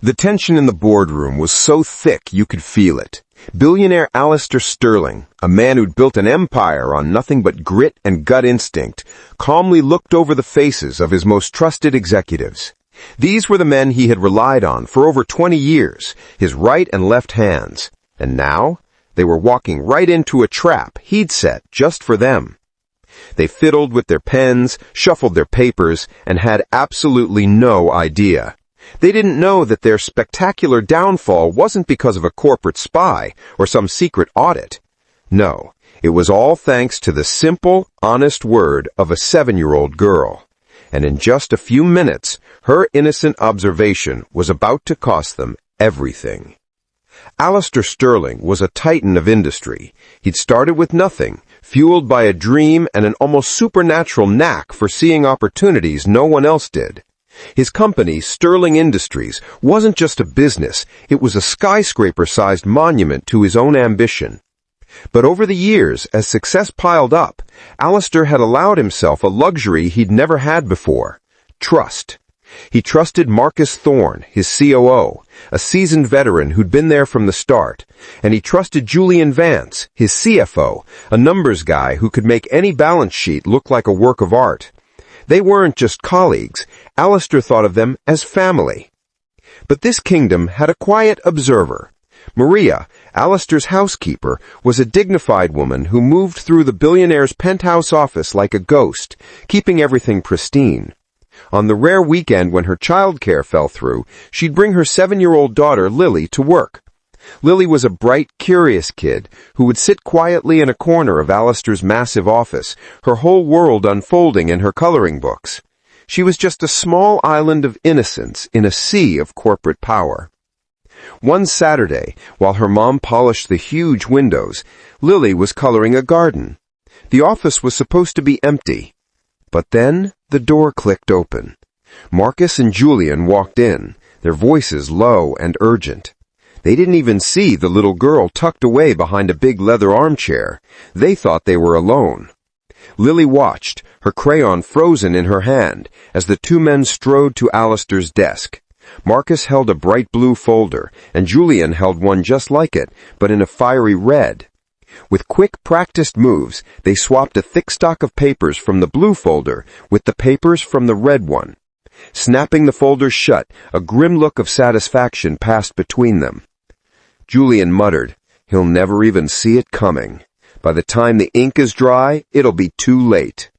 The tension in the boardroom was so thick you could feel it. Billionaire Alistair Sterling, a man who'd built an empire on nothing but grit and gut instinct, calmly looked over the faces of his most trusted executives. These were the men he had relied on for over 20 years, his right and left hands. And now, they were walking right into a trap he'd set just for them. They fiddled with their pens, shuffled their papers, and had absolutely no idea. They didn't know that their spectacular downfall wasn't because of a corporate spy or some secret audit. No, it was all thanks to the simple, honest word of a 7-year-old girl. And in just a few minutes, her innocent observation was about to cost them everything. Alistair Sterling was a titan of industry. He'd started with nothing, fueled by a dream and an almost supernatural knack for seeing opportunities no one else did. His company, Sterling Industries, wasn't just a business, it was a skyscraper-sized monument to his own ambition. But over the years, as success piled up, Alistair had allowed himself a luxury he'd never had before: trust. He trusted Marcus Thorne, his COO, a seasoned veteran who'd been there from the start, and he trusted Julian Vance, his CFO, a numbers guy who could make any balance sheet look like a work of art. They weren't just colleagues. Alistair thought of them as family. But this kingdom had a quiet observer. Maria, Alistair's housekeeper, was a dignified woman who moved through the billionaire's penthouse office like a ghost, keeping everything pristine. On the rare weekend when her childcare fell through, she'd bring her 7-year-old daughter, Lily, to work. Lily was a bright, curious kid who would sit quietly in a corner of Alistair's massive office, her whole world unfolding in her coloring books. She was just a small island of innocence in a sea of corporate power. One Saturday, while her mom polished the huge windows, Lily was coloring a garden. The office was supposed to be empty. But then the door clicked open. Marcus and Julian walked in, their voices low and urgent. They didn't even see the little girl tucked away behind a big leather armchair. They thought they were alone. Lily watched, her crayon frozen in her hand, as the two men strode to Alistair's desk. Marcus held a bright blue folder, and Julian held one just like it, but in a fiery red. With quick, practiced moves, they swapped a thick stock of papers from the blue folder with the papers from the red one. Snapping the folders shut, a grim look of satisfaction passed between them. Julian muttered, "He'll never even see it coming. By the time the ink is dry, it'll be too late."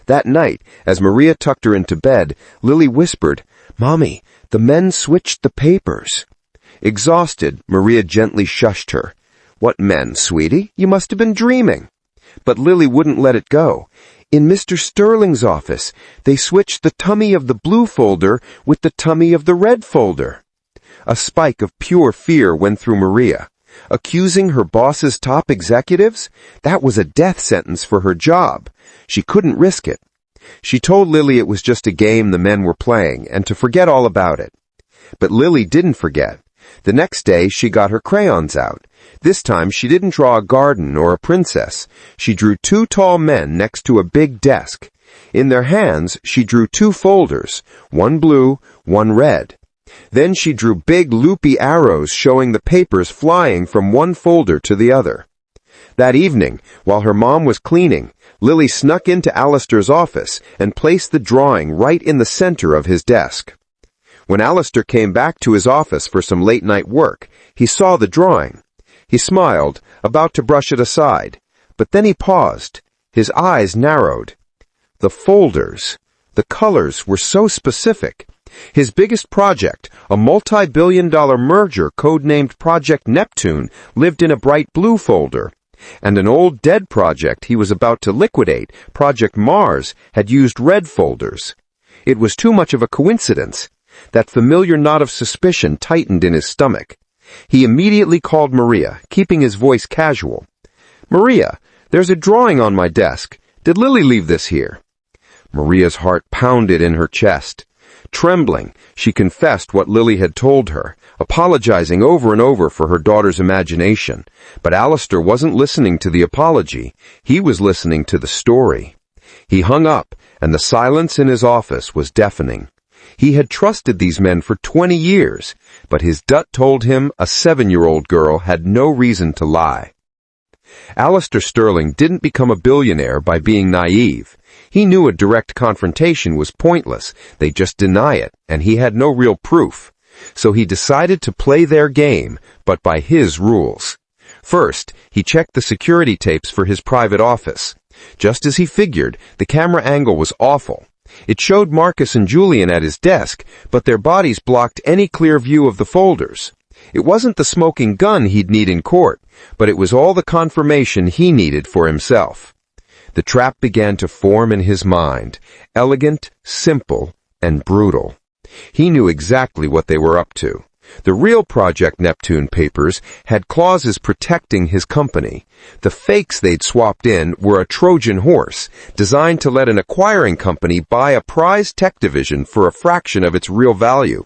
That night, as Maria tucked her into bed, Lily whispered, "Mommy, the men switched the papers." Exhausted, Maria gently shushed her. "What men, sweetie? You must have been dreaming." But Lily wouldn't let it go. "In Mr. Sterling's office, they switched the tummy of the blue folder with the tummy of the red folder." A spike of pure fear went through Maria. Accusing her boss's top executives? That was a death sentence for her job. She couldn't risk it. She told Lily it was just a game the men were playing and to forget all about it. But Lily didn't forget. The next day, she got her crayons out. This time, she didn't draw a garden or a princess. She drew 2 tall men next to a big desk. In their hands, she drew 2 folders, one blue, one red. Then she drew big loopy arrows showing the papers flying from one folder to the other. That evening, while her mom was cleaning, Lily snuck into Alistair's office and placed the drawing right in the center of his desk. When Alistair came back to his office for some late-night work, he saw the drawing. He smiled, about to brush it aside, but then he paused. His eyes narrowed. The folders, the colors were so specific. His biggest project, a multi-billion-dollar merger codenamed Project Neptune, lived in a bright blue folder, and an old dead project he was about to liquidate, Project Mars, had used red folders. It was too much of a coincidence. That familiar knot of suspicion tightened in his stomach. He immediately called Maria, keeping his voice casual. "Maria, there's a drawing on my desk. Did Lily leave this here?" Maria's heart pounded in her chest. Trembling, she confessed what Lily had told her, apologizing over and over for her daughter's imagination. But Alistair wasn't listening to the apology. He was listening to the story. He hung up, and the silence in his office was deafening. He had trusted these men for 20 years, but his gut told him a 7-year-old girl had no reason to lie. Alistair Sterling didn't become a billionaire by being naive. He knew a direct confrontation was pointless. They'd just deny it, and he had no real proof. So he decided to play their game, but by his rules. First, he checked the security tapes for his private office. Just as he figured, the camera angle was awful. It showed Marcus and Julian at his desk, but their bodies blocked any clear view of the folders. It wasn't the smoking gun he'd need in court, but it was all the confirmation he needed for himself. The trap began to form in his mind, elegant, simple, and brutal. He knew exactly what they were up to. The real Project Neptune papers had clauses protecting his company. The fakes they'd swapped in were a Trojan horse, designed to let an acquiring company buy a prize tech division for a fraction of its real value.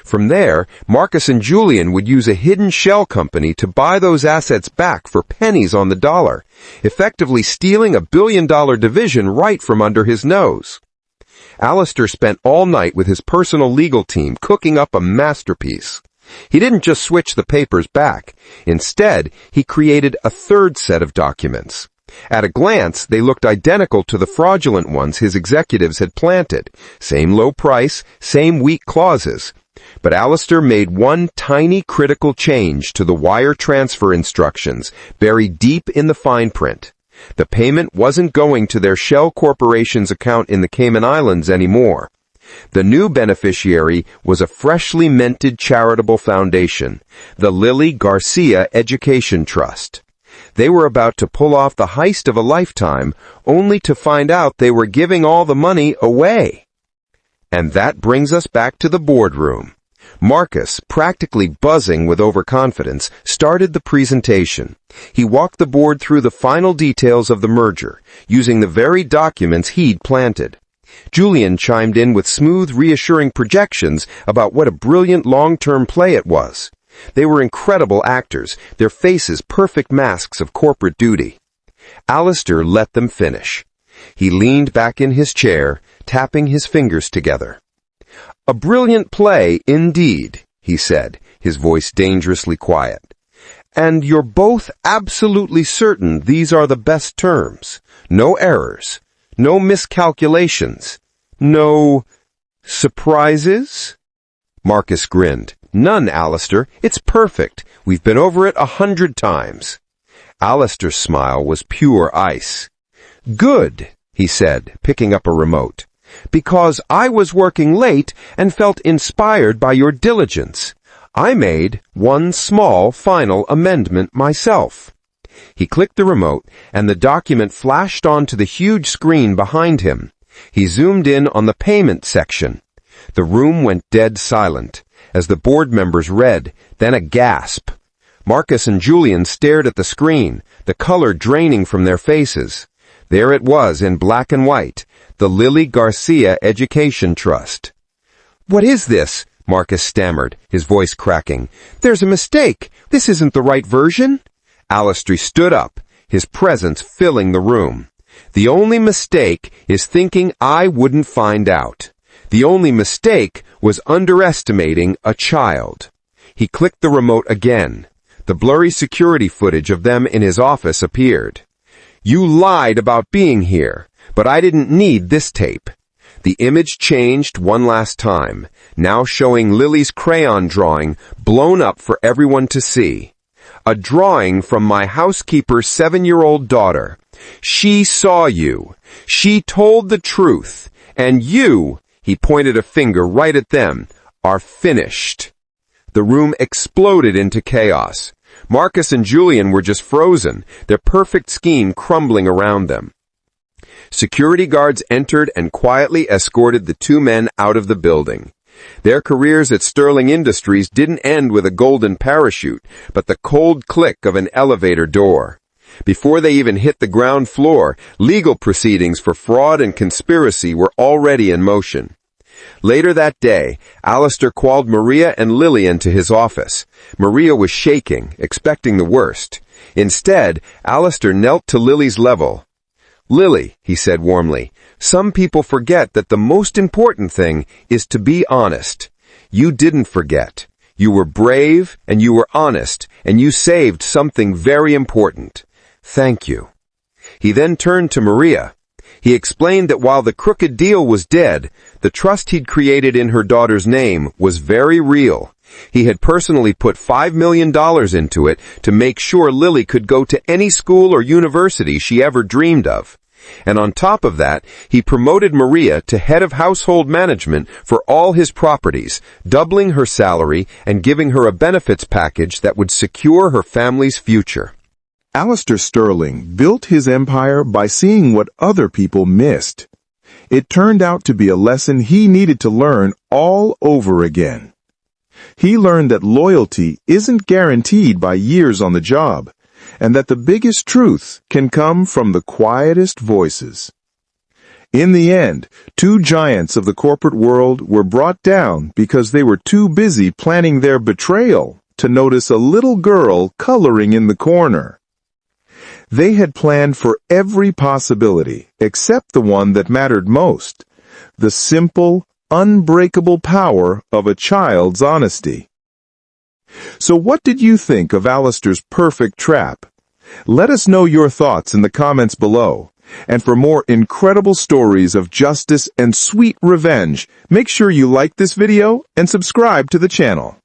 From there, Marcus and Julian would use a hidden shell company to buy those assets back for pennies on the dollar, effectively stealing a billion-dollar division right from under his nose. Alistair spent all night with his personal legal team cooking up a masterpiece. He didn't just switch the papers back. Instead, he created a third set of documents. At a glance, they looked identical to the fraudulent ones his executives had planted. Same low price, same weak clauses. But Alistair made one tiny critical change to the wire transfer instructions, buried deep in the fine print. The payment wasn't going to their shell corporation's account in the Cayman Islands anymore. The new beneficiary was a freshly minted charitable foundation, the Lily Garcia Education Trust. They were about to pull off the heist of a lifetime, only to find out they were giving all the money away. And that brings us back to the boardroom. Marcus, practically buzzing with overconfidence, started the presentation. He walked the board through the final details of the merger, using the very documents he'd planted. Julian chimed in with smooth, reassuring projections about what a brilliant long-term play it was. They were incredible actors, their faces perfect masks of corporate duty. Alistair let them finish. He leaned back in his chair, tapping his fingers together. "A brilliant play, indeed," he said, his voice dangerously quiet. "And you're both absolutely certain these are the best terms. No errors, no miscalculations, no surprises?" Marcus grinned. "None, Alistair. It's perfect. We've been over it 100 times. Alistair's smile was pure ice. "Good," he said, picking up a remote. "Because I was working late and felt inspired by your diligence. I made one small final amendment myself." He clicked the remote, and the document flashed onto the huge screen behind him. He zoomed in on the payment section. The room went dead silent, as the board members read, then a gasp. Marcus and Julian stared at the screen, the color draining from their faces. There it was in black and white, the Lily Garcia Education Trust. "What is this?" Marcus stammered, his voice cracking. "There's a mistake. This isn't the right version." Alistair stood up, his presence filling the room. "The only mistake is thinking I wouldn't find out. The only mistake was underestimating a child." He clicked the remote again. The blurry security footage of them in his office appeared. "You lied about being here, but I didn't need this tape." The image changed one last time, now showing Lily's crayon drawing blown up for everyone to see. "A drawing from my housekeeper's 7-year-old daughter. She saw you. She told the truth. And you," he pointed a finger right at them, "are finished." The room exploded into chaos. Marcus and Julian were just frozen, their perfect scheme crumbling around them. Security guards entered and quietly escorted the two men out of the building. Their careers at Sterling Industries didn't end with a golden parachute, but the cold click of an elevator door. Before they even hit the ground floor, legal proceedings for fraud and conspiracy were already in motion. Later that day, Alistair called Maria and Lily into his office. Maria was shaking, expecting the worst. Instead, Alistair knelt to Lily's level. "Lily," he said warmly, Some people forget that the most important thing is to be honest. You didn't forget. You were brave, and you were honest, and you saved something very important. Thank you. He then turned to Maria. He explained that while the crooked deal was dead, the trust he'd created in her daughter's name was very real. He had personally put $5 million into it to make sure Lily could go to any school or university she ever dreamed of. And on top of that, he promoted Maria to head of household management for all his properties, doubling her salary and giving her a benefits package that would secure her family's future. Alistair Sterling built his empire by seeing what other people missed. It turned out to be a lesson he needed to learn all over again. He learned that loyalty isn't guaranteed by years on the job, and that the biggest truth can come from the quietest voices. In the end, two giants of the corporate world were brought down because they were too busy planning their betrayal to notice a little girl coloring in the corner. They had planned for every possibility except the one that mattered most, the simple, unbreakable power of a child's honesty. So what did you think of Alistair's perfect trap? Let us know your thoughts in the comments below. And for more incredible stories of justice and sweet revenge, make sure you like this video and subscribe to the channel.